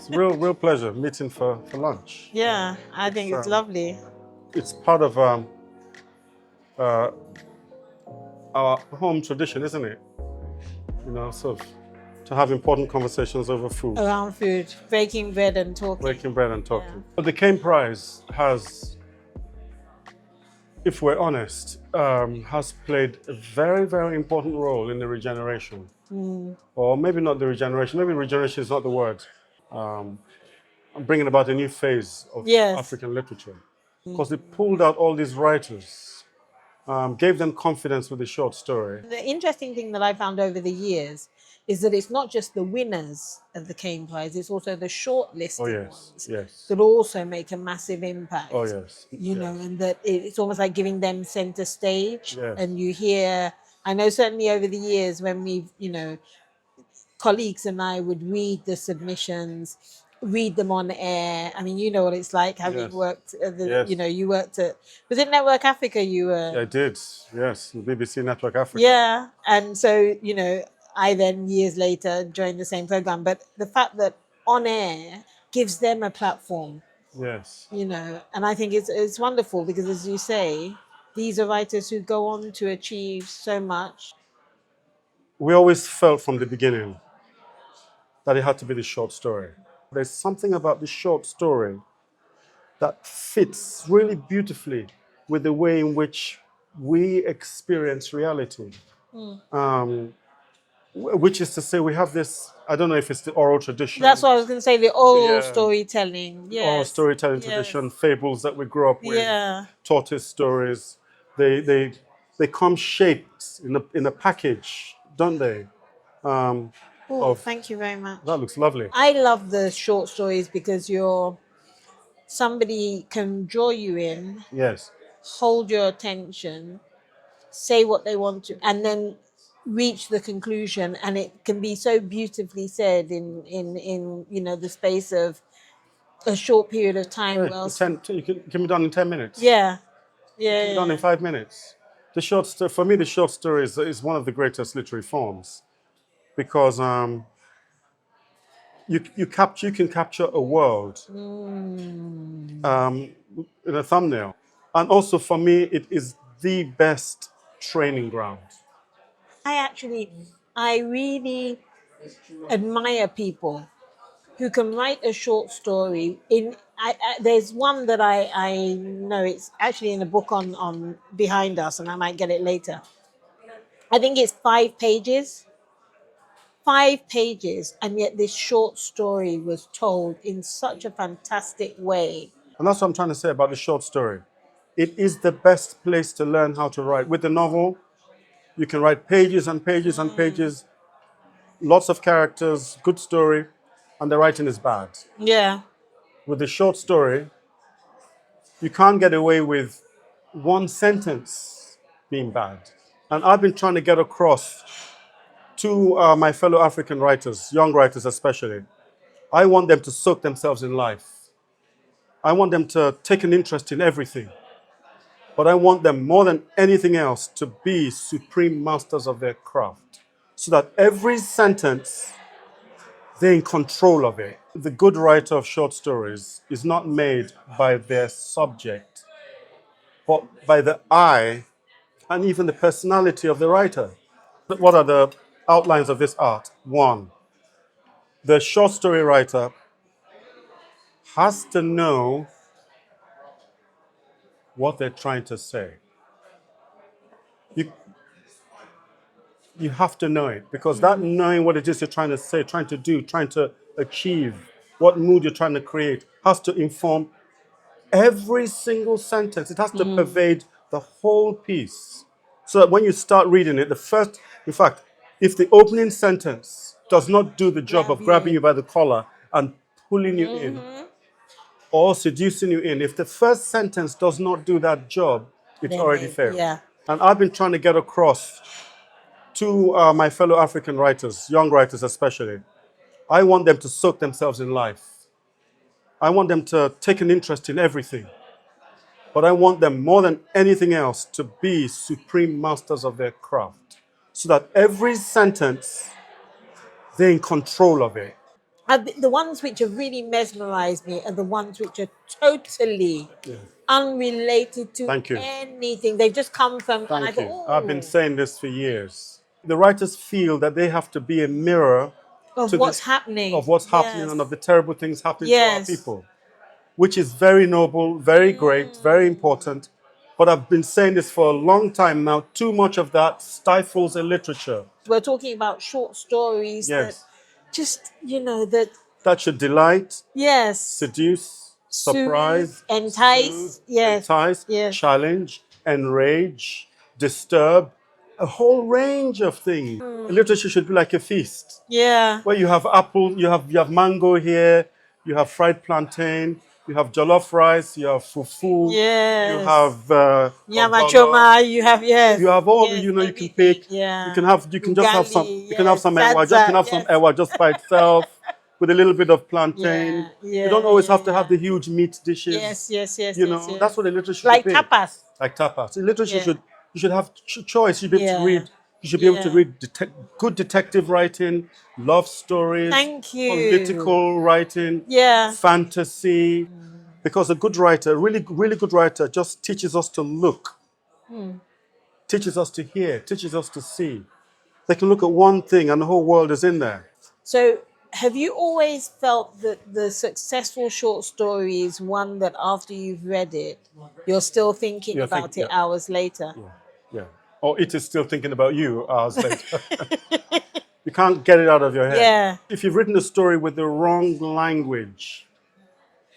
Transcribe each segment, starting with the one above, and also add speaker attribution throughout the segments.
Speaker 1: It's real pleasure meeting for lunch.
Speaker 2: Yeah, I think it's lovely.
Speaker 1: It's part of uh, our home tradition, isn't it? Sort of to have important conversations over food.
Speaker 2: Around food, breaking bread and talking.
Speaker 1: Breaking bread and talking. But the Caine Prize has, if we're honest, has played a very important role in the regeneration. Or maybe not the regeneration, maybe regeneration is not the word. Bringing about a new phase of African literature. Because they pulled out all these writers, gave them confidence with the short story.
Speaker 2: The interesting thing that I found over the years is that it's not just the winners of the Caine Prize, it's also the shortlisted ones that also make a massive impact.
Speaker 1: Oh, yes.
Speaker 2: And that it's almost like giving them center stage. And you hear, I know certainly over the years when we've, colleagues and I would read the submissions, read them on air. I mean, you know what it's like having worked at you worked at, was it Network Africa you were?
Speaker 1: I did, yes, BBC Network Africa.
Speaker 2: Yeah, and so, I then years later joined the same program. But the fact that on air gives them a platform.
Speaker 1: Yes.
Speaker 2: And I think it's wonderful because, as you say, these are writers who go on to achieve so much.
Speaker 1: We always felt from the beginning that it had to be the short story. There's something about the short story that fits really beautifully with the way in which we experience reality. Which is to say, we have this, I don't know if it's the oral tradition.
Speaker 2: That's what I was going to say, the oral storytelling.
Speaker 1: Oral storytelling tradition, fables that we grew up with, tortoise stories. They come shaped in a package, don't they?
Speaker 2: Thank you very much.
Speaker 1: That looks lovely.
Speaker 2: I love the short stories because somebody can draw you in, hold your attention, say what they want to, and then reach the conclusion, and it can be so beautifully said in the space of a short period of time.
Speaker 1: You can be done in 10 minutes.
Speaker 2: Yeah.
Speaker 1: Done in 5 minutes. For me, the short story is one of the greatest literary forms because you can capture a world in a thumbnail, and also for me, it is the best training ground.
Speaker 2: I really admire people who can write a short story. There's one that I know, it's actually in a book on behind us, and I might get it later. I think it's 5 pages. 5 pages, and yet this short story was told in such a fantastic way.
Speaker 1: And that's what I'm trying to say about the short story. It is the best place to learn how to write. With the novel, you can write pages and pages and pages, lots of characters, good story, and the writing is bad.
Speaker 2: Yeah.
Speaker 1: With the short story, you can't get away with one sentence being bad. And I've been trying to get across to my fellow African writers, young writers especially. I want them to soak themselves in life. I want them to take an interest in everything. But I want them, more than anything else, to be supreme masters of their craft, so that every sentence, they're in control of it. The good writer of short stories is not made by their subject, but by the eye and even the personality of the writer. What are the outlines of this art? 1, the short story writer has to know what they're trying to say. You have to know it, because that knowing what it is you're trying to say, trying to do, trying to achieve, what mood you're trying to create, has to inform every single sentence. It has to pervade the whole piece. So that when you start reading it, if the opening sentence does not do the job of grabbing you by the collar and pulling you in, or seducing you in, if the first sentence does not do that job, it's already failed.
Speaker 2: Yeah.
Speaker 1: And I've been trying to get across to my fellow African writers, young writers especially. I want them to soak themselves in life. I want them to take an interest in everything. But I want them, more than anything else, to be supreme masters of their craft, so that every sentence, they're in control of it.
Speaker 2: The ones which have really mesmerized me are the ones which are totally unrelated to
Speaker 1: Thank you.
Speaker 2: anything. They've just come from, and I
Speaker 1: Thank
Speaker 2: thought,
Speaker 1: you. I've been
Speaker 2: oh,
Speaker 1: saying this for years. The writers feel that they have to be a mirror
Speaker 2: of
Speaker 1: to
Speaker 2: what's
Speaker 1: the,
Speaker 2: happening.
Speaker 1: of what's happening
Speaker 2: Yes.
Speaker 1: and of the terrible things happening to our
Speaker 2: Yes.
Speaker 1: people, which is very noble, very great, very important. But I've been saying this for a long time now. Too much of that stifles a literature.
Speaker 2: We're talking about short stories that
Speaker 1: Yes.
Speaker 2: just, that,
Speaker 1: That should delight,
Speaker 2: yes,
Speaker 1: seduce,
Speaker 2: soothe,
Speaker 1: surprise, soothe,
Speaker 2: entice. Yes.
Speaker 1: entice,
Speaker 2: Yes.
Speaker 1: challenge, enrage, disturb, a whole range of things. Literature should be like a feast
Speaker 2: Yeah.
Speaker 1: where you have apple, you have mango here, you have fried plantain, you have jollof rice, you have fufu, you
Speaker 2: Yes.
Speaker 1: have ogbono,
Speaker 2: Yamachoma, you have, yes.
Speaker 1: you have all the,
Speaker 2: Yes,
Speaker 1: you can
Speaker 2: everything.
Speaker 1: pick.
Speaker 2: Yeah.
Speaker 1: You can just have some.
Speaker 2: Ugali,
Speaker 1: You can have
Speaker 2: yes.
Speaker 1: some ewa. Just can
Speaker 2: Sadza,
Speaker 1: have some
Speaker 2: yes.
Speaker 1: ewa just by itself, with a little bit of plantain.
Speaker 2: Yeah.
Speaker 1: You don't
Speaker 2: Yeah.
Speaker 1: always
Speaker 2: Yeah.
Speaker 1: have to have
Speaker 2: Yeah.
Speaker 1: the huge meat dishes.
Speaker 2: Yes. Yes. Yes.
Speaker 1: You
Speaker 2: Yes.
Speaker 1: know, that's
Speaker 2: Yes.
Speaker 1: what the literature should
Speaker 2: Like
Speaker 1: be.
Speaker 2: tapas.
Speaker 1: Like tapas. The literature
Speaker 2: Yeah.
Speaker 1: should, you should have choice. You should be able to
Speaker 2: Yeah.
Speaker 1: read. You should be able to
Speaker 2: Yeah.
Speaker 1: read good detective writing, love stories,
Speaker 2: Thank you.
Speaker 1: political writing,
Speaker 2: Yeah.
Speaker 1: fantasy. Because a good writer, really, really good writer, just teaches us to look, teaches us to hear, teaches us to see. They can look at one thing and the whole world is in there.
Speaker 2: So, have you always felt that the successful short story is one that after you've read it, you're still thinking
Speaker 1: You think,
Speaker 2: about it
Speaker 1: yeah,
Speaker 2: hours later?
Speaker 1: yeah. Or it is still thinking about you hours later. You can't get it out of your head.
Speaker 2: Yeah.
Speaker 1: If you've written a story with the wrong language,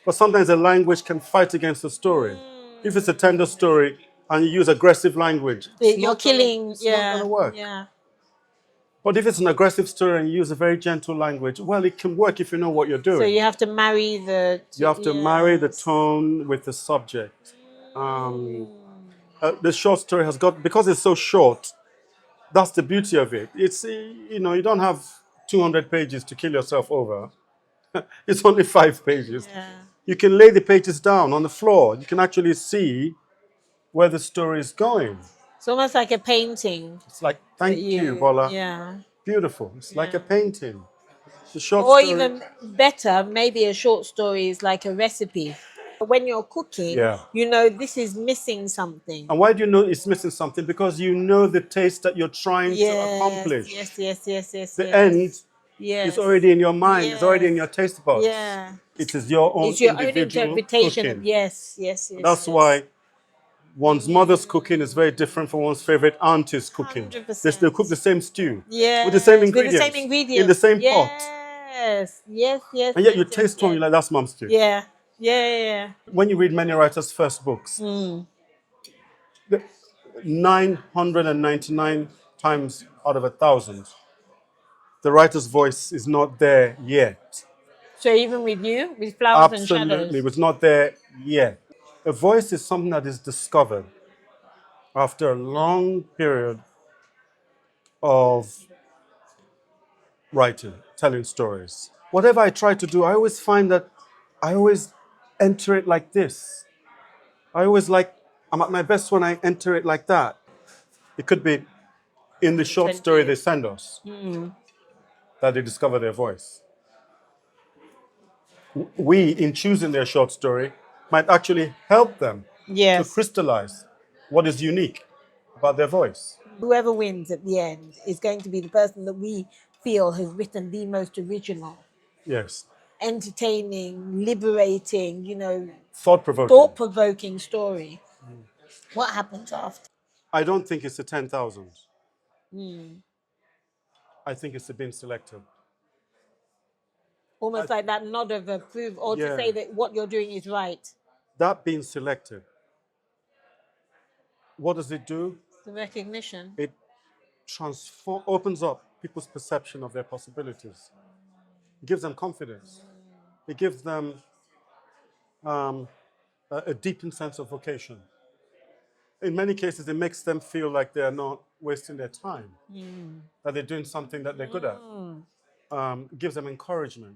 Speaker 1: but sometimes the language can fight against the story. If it's a tender story and you use aggressive language,
Speaker 2: You're killing.
Speaker 1: it's not going
Speaker 2: Yeah.
Speaker 1: to work.
Speaker 2: Yeah.
Speaker 1: But if it's an aggressive story and you use a very gentle language, well, it can work if you know what you're
Speaker 2: So
Speaker 1: doing.
Speaker 2: you have to marry the.
Speaker 1: You have to marry the
Speaker 2: Yes.
Speaker 1: tone with the subject. The short story has got, because it's so short, that's the beauty of it. It's, you don't have 200 pages to kill yourself over. It's only 5 pages.
Speaker 2: Yeah.
Speaker 1: You can lay the pages down on the floor. You can actually see where the story is going.
Speaker 2: It's almost like a painting
Speaker 1: It's like,
Speaker 2: that
Speaker 1: thank you, Bola.
Speaker 2: Yeah.
Speaker 1: Beautiful. It's like a
Speaker 2: Yeah.
Speaker 1: painting. The short
Speaker 2: Or
Speaker 1: story.
Speaker 2: even better, maybe a short story is like a recipe. When you're cooking,
Speaker 1: Yeah.
Speaker 2: this is missing something.
Speaker 1: And why do you know it's missing something? Because you know the taste that you're trying to
Speaker 2: Yes,
Speaker 1: accomplish.
Speaker 2: yes, yes, yes, yes,
Speaker 1: The
Speaker 2: yes.
Speaker 1: end
Speaker 2: Yes.
Speaker 1: is already in your mind. It's already in your
Speaker 2: Yes.
Speaker 1: taste buds.
Speaker 2: Yeah.
Speaker 1: It is your own
Speaker 2: It's your own
Speaker 1: individual
Speaker 2: interpretation of
Speaker 1: cooking.
Speaker 2: yes, yes, yes.
Speaker 1: That's
Speaker 2: yes.
Speaker 1: why one's mother's cooking is very different from one's favorite auntie's cooking.
Speaker 2: 100%.
Speaker 1: They cook the same stew
Speaker 2: Yes.
Speaker 1: with the same
Speaker 2: With the
Speaker 1: ingredients
Speaker 2: same ingredients.
Speaker 1: in the same pot.
Speaker 2: Yes. Yes, yes.
Speaker 1: And yet
Speaker 2: yes,
Speaker 1: you
Speaker 2: yes,
Speaker 1: taste one,
Speaker 2: yes.
Speaker 1: you're like, that's mom's stew.
Speaker 2: Yeah. Yeah, yeah,
Speaker 1: When you read many writers' first books, the 999 times out of 1,000, the writer's voice is not there yet.
Speaker 2: So even with you, with flowers and
Speaker 1: Absolutely,
Speaker 2: shadows.
Speaker 1: it was not there yet. A voice is something that is discovered after a long period of writing, telling stories. Whatever I try to do, I always find that I always enter it like this. I'm at my best when I enter it like that. It could be in the short story they send us that they discover their voice. We, in choosing their short story, might actually help them to
Speaker 2: Yes.
Speaker 1: crystallize what is unique about their voice.
Speaker 2: Whoever wins at the end is going to be the person that we feel has written the most original,
Speaker 1: Yes.
Speaker 2: entertaining, liberating,
Speaker 1: Thought provoking.
Speaker 2: thought-provoking story. What happens after?
Speaker 1: I don't think it's the 10,000. I think it's the being selected.
Speaker 2: Almost like that nod of approval, or to say that what you're doing is right.
Speaker 1: That being selected, what does it do?
Speaker 2: The recognition.
Speaker 1: It opens up people's perception of their possibilities. It gives them confidence. It gives them a deepened sense of vocation. In many cases, it makes them feel like they're not wasting their time, that they're doing something that they're good at. It gives them encouragement.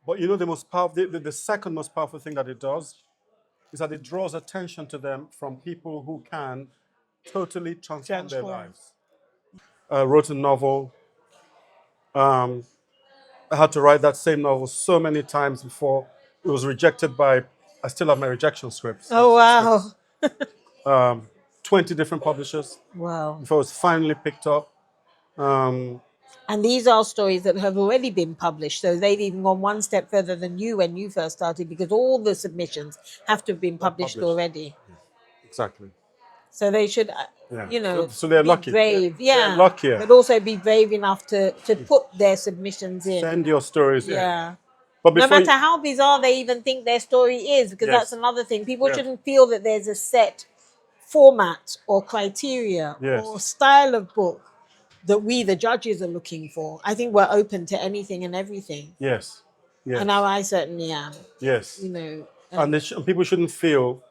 Speaker 1: But the most powerful, the second most powerful thing that it does is that it draws attention to them from people who can totally transform their lives. Wrote a novel, I had to write that same novel so many times before it was rejected by, I still have my rejection scripts.
Speaker 2: Oh, wow.
Speaker 1: 20 different publishers
Speaker 2: Wow.
Speaker 1: before it was finally picked up. Um,
Speaker 2: And these are stories that have already been published. So they've even gone one step further than you when you first started, because all the submissions have to have been published already.
Speaker 1: exactly.
Speaker 2: So they should,
Speaker 1: Yeah.
Speaker 2: you know,
Speaker 1: So they're
Speaker 2: be
Speaker 1: lucky.
Speaker 2: brave.
Speaker 1: They're luckier.
Speaker 2: But also be brave enough to put their submissions in.
Speaker 1: Send your stories in.
Speaker 2: Yeah.
Speaker 1: But
Speaker 2: No
Speaker 1: before
Speaker 2: matter how bizarre they even think their story is, because
Speaker 1: Yes.
Speaker 2: that's another thing. People
Speaker 1: Yes.
Speaker 2: shouldn't feel that there's a set format or criteria
Speaker 1: Yes.
Speaker 2: or style of book that we, the judges, are looking for. I think we're open to anything and everything.
Speaker 1: Yes. Yes.
Speaker 2: And now I certainly am.
Speaker 1: Yes.
Speaker 2: You know,
Speaker 1: And people shouldn't feel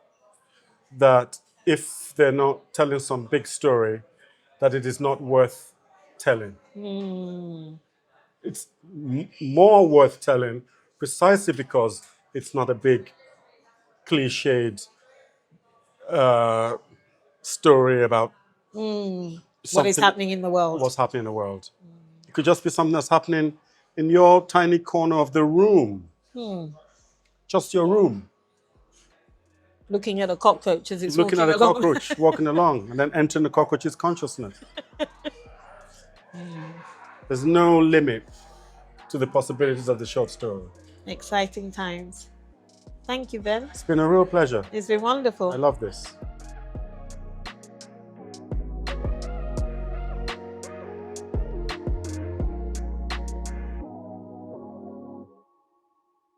Speaker 1: that if they're not telling some big story, that it is not worth telling. It's more worth telling precisely because it's not a big, cliched story about
Speaker 2: what is happening in the world.
Speaker 1: what's happening in the world. It could just be something that's happening in your tiny corner of the room. Just your room.
Speaker 2: Looking at a cockroach as it's
Speaker 1: Looking at a
Speaker 2: walking along.
Speaker 1: cockroach walking along and then entering the cockroach's consciousness. There's no limit to the possibilities of the short story.
Speaker 2: Exciting times. Thank you, Ben.
Speaker 1: It's been a real pleasure.
Speaker 2: It's been wonderful.
Speaker 1: I love this.